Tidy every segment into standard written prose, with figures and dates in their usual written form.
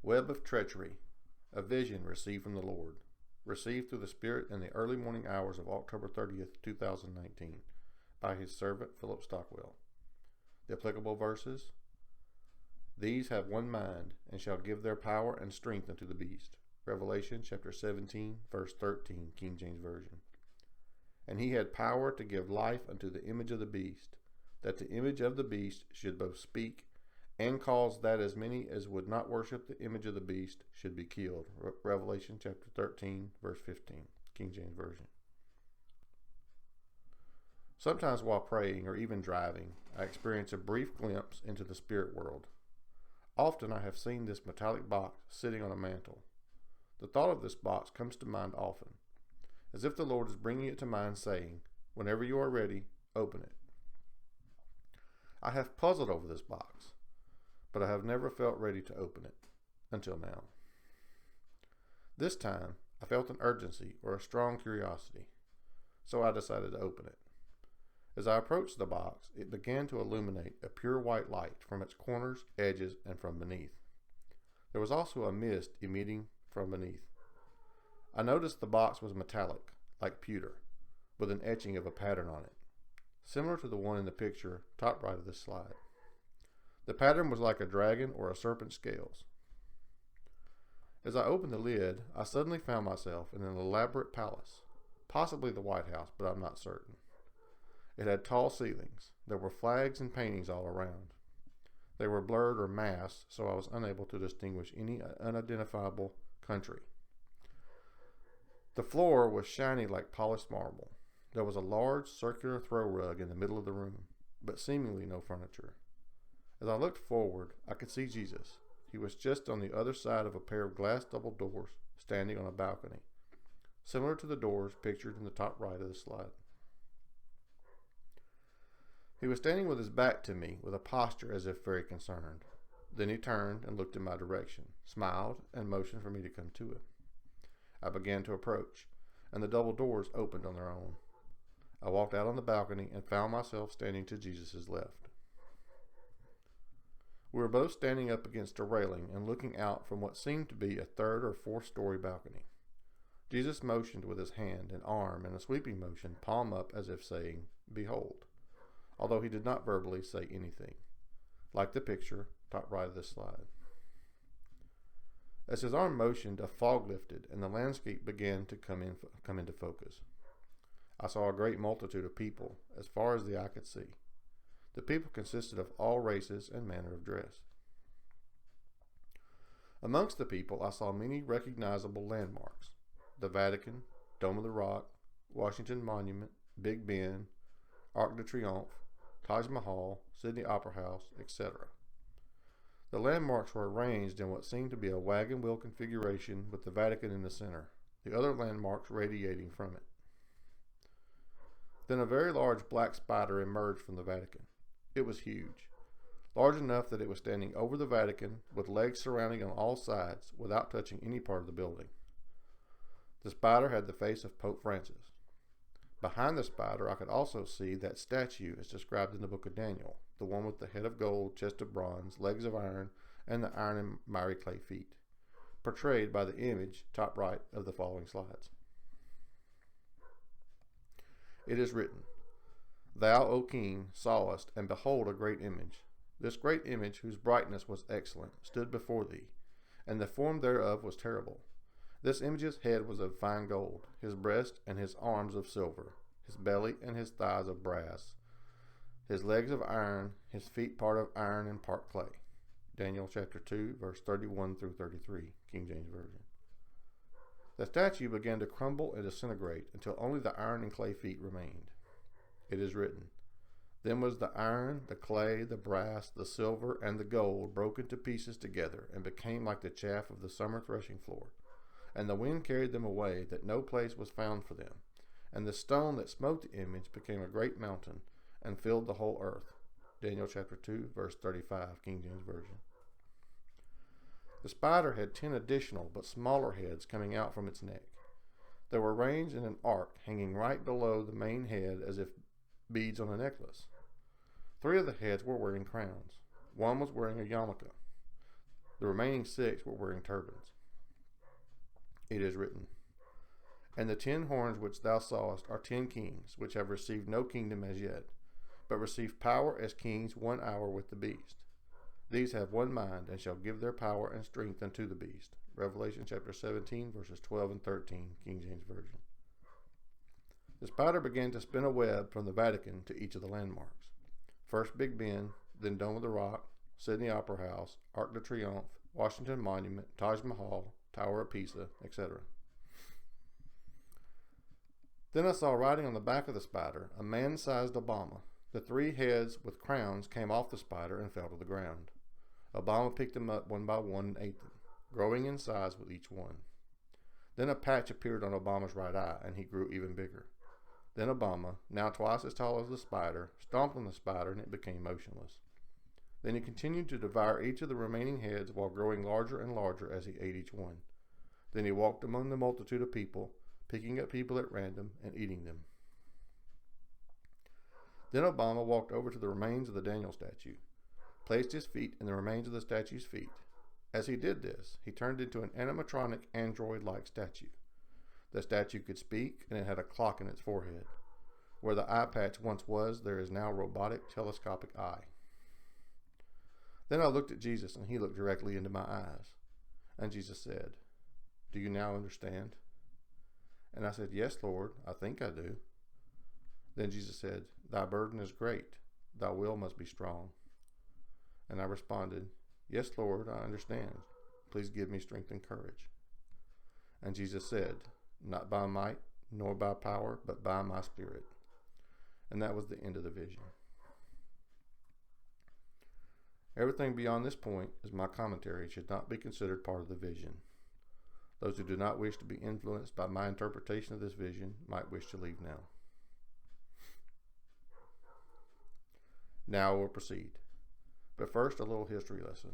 Web of Treachery, a vision received from the Lord, received through the Spirit in the early morning hours of October 30th, 2019, by his servant Philip Stockwell. The applicable verses: These have one mind, and shall give their power and strength unto the beast. Revelation chapter 17, verse 13, King James Version. And he had power to give life unto the image of the beast, that the image of the beast should both speak, and cause that as many as would not worship the image of the beast should be killed. Revelation chapter 13, verse 15, King James Version. Sometimes while praying or even driving, I experience a brief glimpse into the spirit world. Often I have seen this metallic box sitting on a mantle. The thought of this box comes to mind often, as if the Lord is bringing it to mind, saying, whenever you are ready, open it. I have puzzled over this box, but I have never felt ready to open it, until now. This time, I felt an urgency or a strong curiosity, so I decided to open it. As I approached the box, it began to illuminate a pure white light from its corners, edges, and from beneath. There was also a mist emitting from beneath. I noticed the box was metallic, like pewter, with an etching of a pattern on it, similar to the one in the picture top right of this slide. The pattern was like a dragon or a serpent's scales. As I opened the lid, I suddenly found myself in an elaborate palace, possibly the White House, but I'm not certain. It had tall ceilings. There were flags and paintings all around. They were blurred or masked, so I was unable to distinguish any unidentifiable country. The floor was shiny like polished marble. There was a large circular throw rug in the middle of the room, but seemingly no furniture. As I looked forward, I could see Jesus. He was just on the other side of a pair of glass double doors, standing on a balcony, similar to the doors pictured in the top right of the slide. He was standing with his back to me, with a posture as if very concerned. Then he turned and looked in my direction, smiled, and motioned for me to come to him. I began to approach, and the double doors opened on their own. I walked out on the balcony and found myself standing to Jesus' left. We were both standing up against a railing and looking out from what seemed to be a third or fourth-story balcony. Jesus motioned with his hand and arm in a sweeping motion, palm up, as if saying, "Behold," although he did not verbally say anything, like the picture top right of this slide. As his arm motioned, a fog lifted, and the landscape began to come into focus. I saw a great multitude of people, as far as the eye could see. The people consisted of all races and manner of dress. Amongst the people, I saw many recognizable landmarks: the Vatican, Dome of the Rock, Washington Monument, Big Ben, Arc de Triomphe, Taj Mahal, Sydney Opera House, etc. The landmarks were arranged in what seemed to be a wagon wheel configuration, with the Vatican in the center, the other landmarks radiating from it. Then a very large black spider emerged from the Vatican. It was huge, large enough that it was standing over the Vatican, with legs surrounding on all sides, without touching any part of the building. The spider had the face of Pope Francis. Behind the spider, I could also see that statue as described in the book of Daniel, the one with the head of gold, chest of bronze, legs of iron, and the iron and miry clay feet, portrayed by the image top right of the following slides. It is written, "Thou, O King, sawest, and behold a great image. This great image, whose brightness was excellent, stood before thee, and the form thereof was terrible. This image's head was of fine gold, his breast and his arms of silver, his belly and his thighs of brass, his legs of iron, his feet part of iron and part clay." Daniel chapter 2, verse 31 through 33, King James Version. The statue began to crumble and disintegrate until only the iron and clay feet remained. It is written, "Then was the iron, the clay, the brass, the silver, and the gold broken to pieces together, and became like the chaff of the summer threshing floor. And the wind carried them away, that no place was found for them. And the stone that smote the image became a great mountain, and filled the whole earth." Daniel chapter 2, verse 35, King James Version. The spider had 10 additional but smaller heads coming out from its neck. They were arranged in an arc, hanging right below the main head as if beads on a necklace. 3 of the heads were wearing crowns. One was wearing a yarmulke. The remaining 6 were wearing turbans. It is written, And the 10 horns which thou sawest are 10 kings, which have received no kingdom as yet, but receive power as kings 1 hour with the beast. These have one mind, and shall give their power and strength unto the beast. Revelation chapter 17, verses 12 and 13, King James Version. The spider began to spin a web from the Vatican to each of the landmarks. First Big Ben, then Dome of the Rock, Sydney Opera House, Arc de Triomphe, Washington Monument, Taj Mahal, Tower of Pisa, etc. Then I saw riding on the back of the spider a man-sized Obama. The 3 heads with crowns came off the spider and fell to the ground. Obama picked them up one by one and ate them, growing in size with each one. Then a patch appeared on Obama's right eye, and he grew even bigger. Then Obama, now twice as tall as the spider, stomped on the spider, and it became motionless. Then he continued to devour each of the remaining heads while growing larger and larger as he ate each one. Then he walked among the multitude of people, picking up people at random and eating them. Then Obama walked over to the remains of the Daniel statue, placed his feet in the remains of the statue's feet. As he did this, he turned into an animatronic android-like statue. The statue could speak, and it had a clock in its forehead. Where the eye patch once was, there is now a robotic telescopic eye. Then I looked at Jesus, and he looked directly into my eyes. And Jesus said, Do you now understand? And I said, Yes, Lord, I think I do. Then Jesus said, Thy burden is great, thy will must be strong. And I responded, Yes, Lord, I understand. Please give me strength and courage. And Jesus said, Not by might, nor by power, but by my Spirit. And that was the end of the vision. Everything beyond this point is my commentary, should not be considered part of the vision. Those who do not wish to be influenced by my interpretation of this vision might wish to leave now. Now we'll proceed. But first, a little history lesson.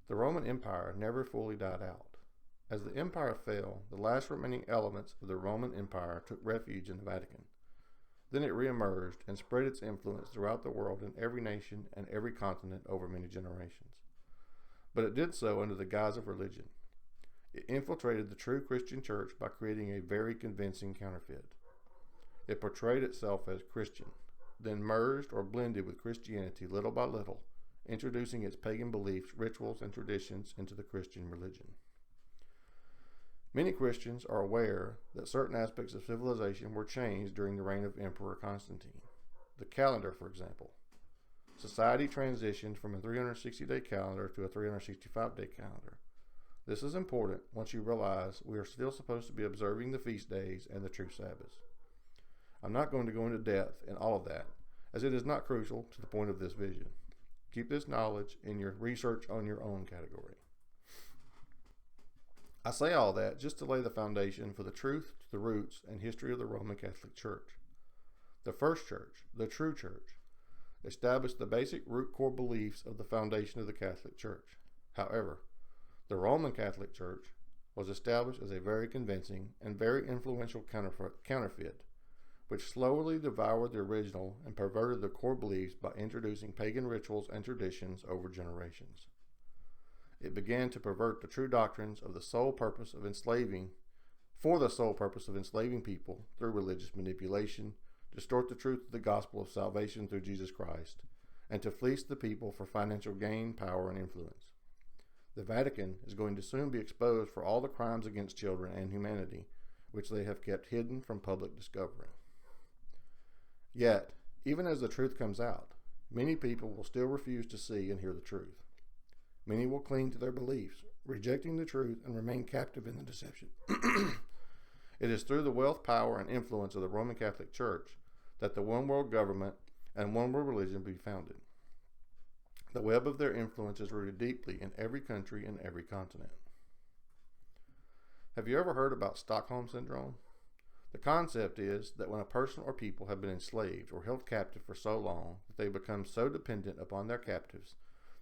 The Roman Empire never fully died out. As the empire fell, the last remaining elements of the Roman Empire took refuge in the Vatican. Then it reemerged and spread its influence throughout the world in every nation and every continent over many generations. But it did so under the guise of religion. It infiltrated the true Christian church by creating a very convincing counterfeit. It portrayed itself as Christian, then merged or blended with Christianity little by little, introducing its pagan beliefs, rituals, and traditions into the Christian religion. Many Christians are aware that certain aspects of civilization were changed during the reign of Emperor Constantine. The calendar, for example. Society transitioned from a 360-day calendar to a 365-day calendar. This is important once you realize we are still supposed to be observing the feast days and the true Sabbaths. I'm not going to go into depth in all of that, as it is not crucial to the point of this vision. Keep this knowledge in your research on your own category. I say all that just to lay the foundation for the truth to the roots and history of the Roman Catholic Church. The first church, the true church, established the basic root core beliefs of the foundation of the Catholic Church. However, the Roman Catholic Church was established as a very convincing and very influential counterfeit, which slowly devoured the original and perverted the core beliefs by introducing pagan rituals and traditions over generations. It began to pervert the true doctrines of the sole purpose of enslaving people through religious manipulation, distort the truth of the gospel of salvation through Jesus Christ, and to fleece the people for financial gain, power, and influence. The Vatican is going to soon be exposed for all the crimes against children and humanity, which they have kept hidden from public discovery. Yet, even as the truth comes out, many people will still refuse to see and hear the truth. Many will cling to their beliefs, rejecting the truth and remain captive in the deception. It is through the wealth, power, and influence of the Roman Catholic Church that the one world government and one world religion be founded. The web of their influence is rooted deeply in every country and every continent. Have you ever heard about Stockholm Syndrome? The concept is that when a person or people have been enslaved or held captive for so long that they become so dependent upon their captives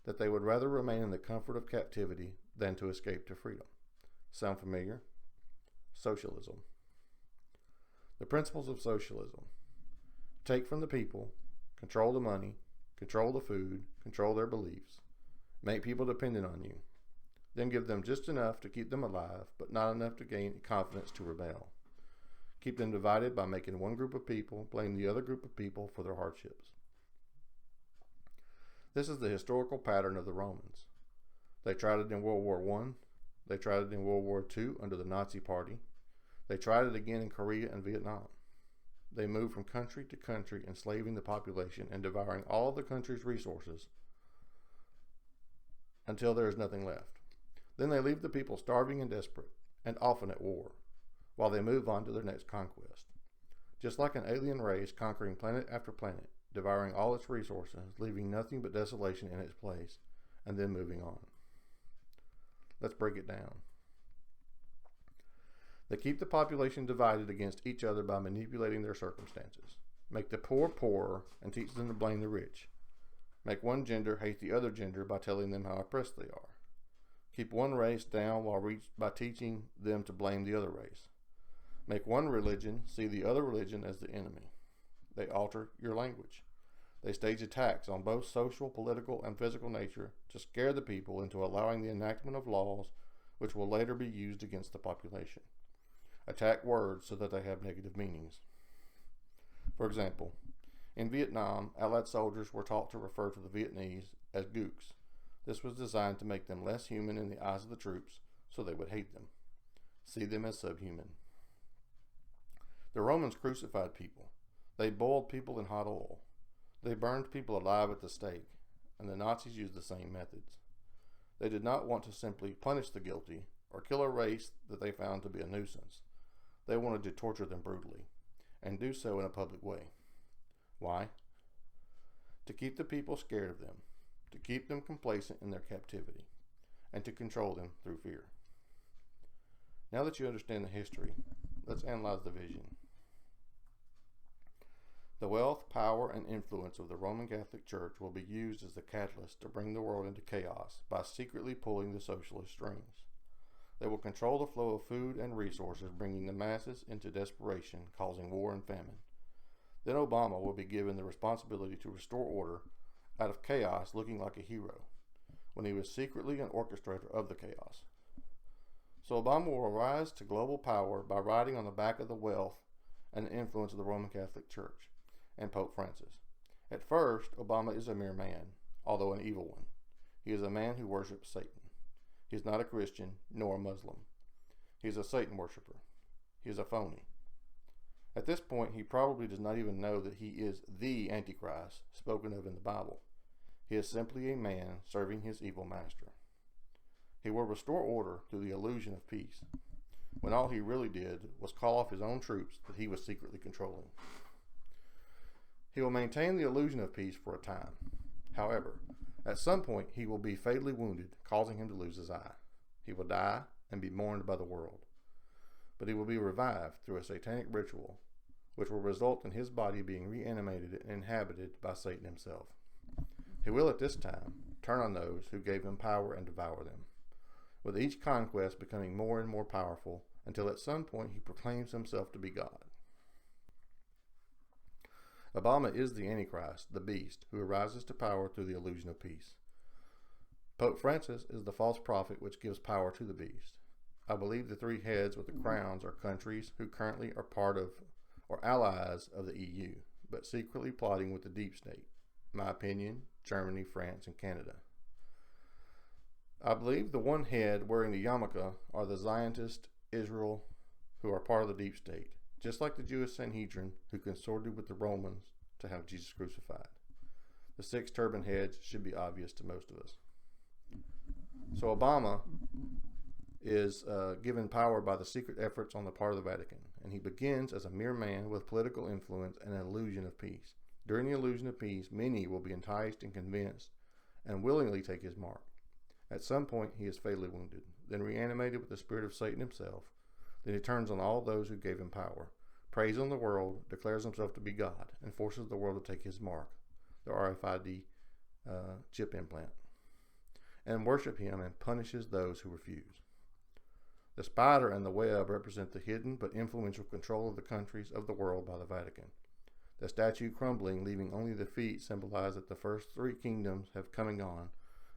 that they would rather remain in the comfort of captivity than to escape to freedom. Sound familiar? Socialism. The principles of socialism. Take from the people, control the money, control the food, control their beliefs, Make people dependent on you. Then give them just enough to keep them alive, but not enough to gain confidence to rebel. Keep them divided by making one group of people blame the other group of people for their hardships. This is the historical pattern of the Romans. They tried it in World War I. They tried it in World War II under the Nazi Party. They tried it again in Korea and Vietnam. They moved from country to country, enslaving the population and devouring all the country's resources until there is nothing left. Then they leave the people starving and desperate, and often at war, while they move on to their next conquest. Just like an alien race conquering planet after planet, devouring all its resources, leaving nothing but desolation in its place, and then moving on. Let's break it down. They keep the population divided against each other by manipulating their circumstances. Make the poor poorer and teach them to blame the rich. Make one gender hate the other gender by telling them how oppressed they are. Keep one race down by teaching them to blame the other race. Make one religion see the other religion as the enemy. They alter your language. They stage attacks on both social, political, and physical nature to scare the people into allowing the enactment of laws which will later be used against the population. Attack words so that they have negative meanings. For example, in Vietnam, Allied soldiers were taught to refer to the Vietnamese as gooks. This was designed to make them less human in the eyes of the troops, so they would hate them, see them as subhuman. The Romans crucified people. They boiled people in hot oil. They burned people alive at the stake, and the Nazis used the same methods. They did not want to simply punish the guilty or kill a race that they found to be a nuisance. They wanted to torture them brutally, and do so in a public way. Why? To keep the people scared of them, to keep them complacent in their captivity, and to control them through fear. Now that you understand the history, let's analyze the vision. The wealth, power, and influence of the Roman Catholic Church will be used as the catalyst to bring the world into chaos by secretly pulling the socialist strings. They will control the flow of food and resources, bringing the masses into desperation, causing war and famine. Then Obama will be given the responsibility to restore order out of chaos, looking like a hero, when he was secretly an orchestrator of the chaos. So Obama will rise to global power by riding on the back of the wealth and the influence of the Roman Catholic Church and Pope Francis. At first, Obama is a mere man, although an evil one. He is a man who worships Satan. He is not a Christian nor a Muslim. He is a Satan worshiper. He is a phony. At this point, he probably does not even know that he is the Antichrist spoken of in the Bible. He is simply a man serving his evil master. He will restore order through the illusion of peace, when all he really did was call off his own troops that he was secretly controlling. He will maintain the illusion of peace for a time. However, at some point he will be fatally wounded, causing him to lose his eye. He will die and be mourned by the world. But he will be revived through a satanic ritual, which will result in his body being reanimated and inhabited by Satan himself. He will at this time turn on those who gave him power and devour them, with each conquest becoming more and more powerful until at some point he proclaims himself to be God. Obama is the Antichrist, the beast, who arises to power through the illusion of peace. Pope Francis is the false prophet which gives power to the beast. I believe the three heads with the crowns are countries who currently are part of or allies of the EU, but secretly plotting with the deep state. My opinion, Germany, France, and Canada. I believe the one head wearing the yarmulke are the Zionist Israel who are part of the deep state, just like the Jewish Sanhedrin who consorted with the Romans to have Jesus crucified. The six turban heads should be obvious to most of us. So Obama is given power by the secret efforts on the part of the Vatican, and he begins as a mere man with political influence and an illusion of peace. During the illusion of peace, many will be enticed and convinced and willingly take his mark. At some point, he is fatally wounded, then reanimated with the spirit of Satan himself. Then he turns on all those who gave him power, preys on the world, declares himself to be God, and forces the world to take his mark, the RFID chip implant, and worship him and punishes those who refuse. The spider and the web represent the hidden but influential control of the countries of the world by the Vatican. The statue crumbling, leaving only the feet, symbolize that the first three kingdoms have come and gone,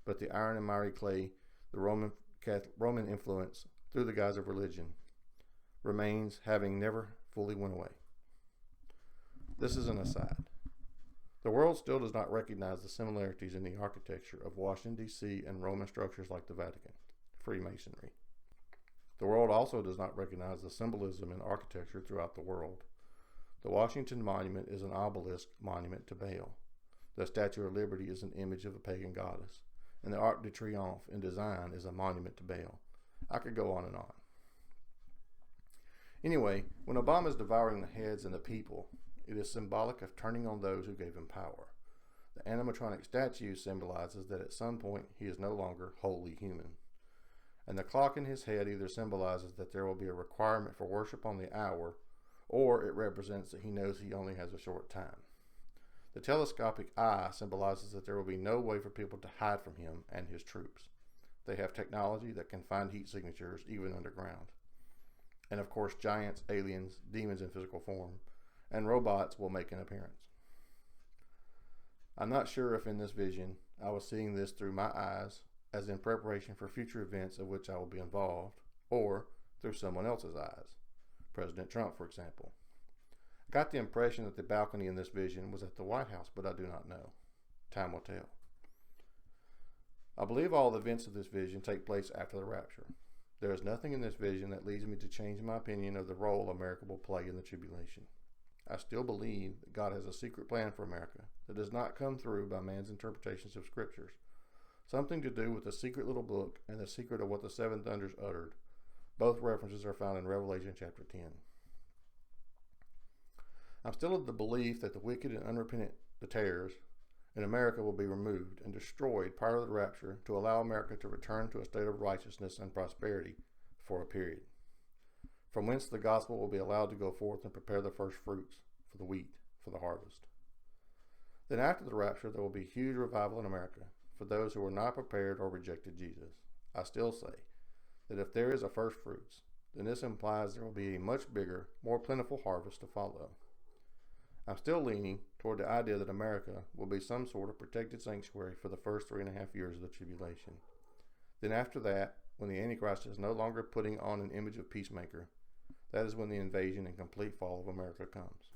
but the iron and miry clay, the Roman influence through the guise of religion, remains, having never fully went away. This is an aside. The world still does not recognize the similarities in the architecture of Washington, D.C. and Roman structures like the Vatican, Freemasonry. The world also does not recognize the symbolism in architecture throughout the world. The Washington Monument is an obelisk monument to Baal. The Statue of Liberty is an image of a pagan goddess, and the Arc de Triomphe in design is a monument to Baal. I could go on and on. Anyway, when Obama is devouring the heads and the people, it is symbolic of turning on those who gave him power. The animatronic statue symbolizes that at some point he is no longer wholly human. And the clock in his head either symbolizes that there will be a requirement for worship on the hour, or it represents that he knows he only has a short time. The telescopic eye symbolizes that there will be no way for people to hide from him and his troops. They have technology that can find heat signatures even underground. And of course, giants, aliens, demons in physical form, and robots will make an appearance. I'm not sure if in this vision I was seeing this through my eyes, as in preparation for future events of which I will be involved, or through someone else's eyes. President Trump, for example. I got the impression that the balcony in this vision was at the White House, but I do not know. Time will tell. I believe all the events of this vision take place after the rapture. There is nothing in this vision that leads me to change my opinion of the role America will play in the tribulation. I still believe that God has a secret plan for America that does not come through by man's interpretations of scriptures. Something to do with the secret little book and the secret of what the seven thunders uttered. Both references are found in Revelation chapter 10. I'm still of the belief that the wicked and unrepentant, the tares, in America will be removed and destroyed prior to the rapture to allow America to return to a state of righteousness and prosperity for a period, from whence the gospel will be allowed to go forth and prepare the first fruits for the wheat, for the harvest. Then after the rapture, there will be huge revival in America for those who were not prepared or rejected Jesus. I still say that if there is a first fruits, then this implies there will be a much bigger, more plentiful harvest to follow. I'm still leaning toward the idea that America will be some sort of protected sanctuary for the first 3.5 years of the tribulation. Then after that, when the Antichrist is no longer putting on an image of peacemaker, that is when the invasion and complete fall of America comes.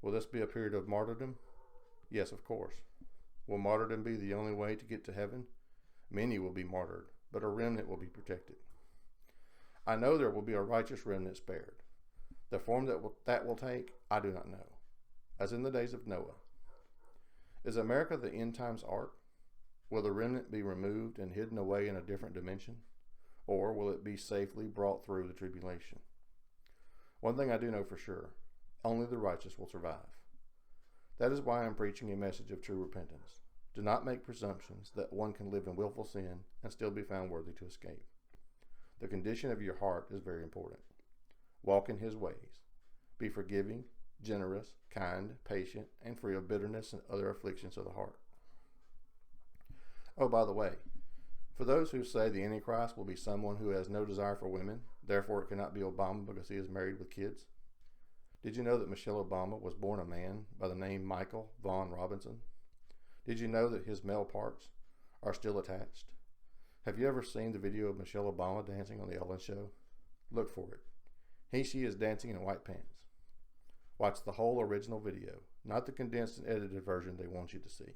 Will this be a period of martyrdom? Yes, of course. Will martyrdom be the only way to get to heaven? Many will be martyred, but a remnant will be protected. I know there will be a righteous remnant spared. The form that will take, I do not know, as in the days of Noah. Is America the end times ark? Will the remnant be removed and hidden away in a different dimension? Or will it be safely brought through the tribulation? One thing I do know for sure, only the righteous will survive. That is why I'm preaching a message of true repentance. Do not make presumptions that one can live in willful sin and still be found worthy to escape. The condition of your heart is very important. Walk in his ways. Be forgiving, generous, kind, patient, and free of bitterness and other afflictions of the heart. Oh, by the way, for those who say the Antichrist will be someone who has no desire for women, therefore it cannot be Obama because he is married with kids. Did you know that Michelle Obama was born a man by the name Michael Vaughn Robinson? Did you know that his male parts are still attached? Have you ever seen the video of Michelle Obama dancing on the Ellen Show? Look for it. She is dancing in white pants. Watch the whole original video, not the condensed and edited version they want you to see.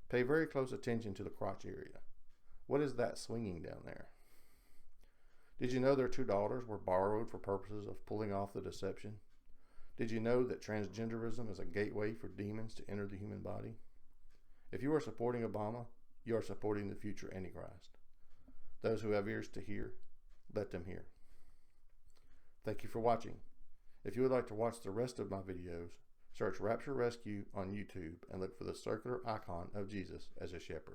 Pay very close attention to the crotch area. What is that swinging down there? Did you know their 2 daughters were borrowed for purposes of pulling off the deception? Did you know that transgenderism is a gateway for demons to enter the human body? If you are supporting Obama, you are supporting the future Antichrist. Those who have ears to hear, let them hear. Thank you for watching. If you would like to watch the rest of my videos, search Rapture Rescue on YouTube and look for the circular icon of Jesus as a shepherd.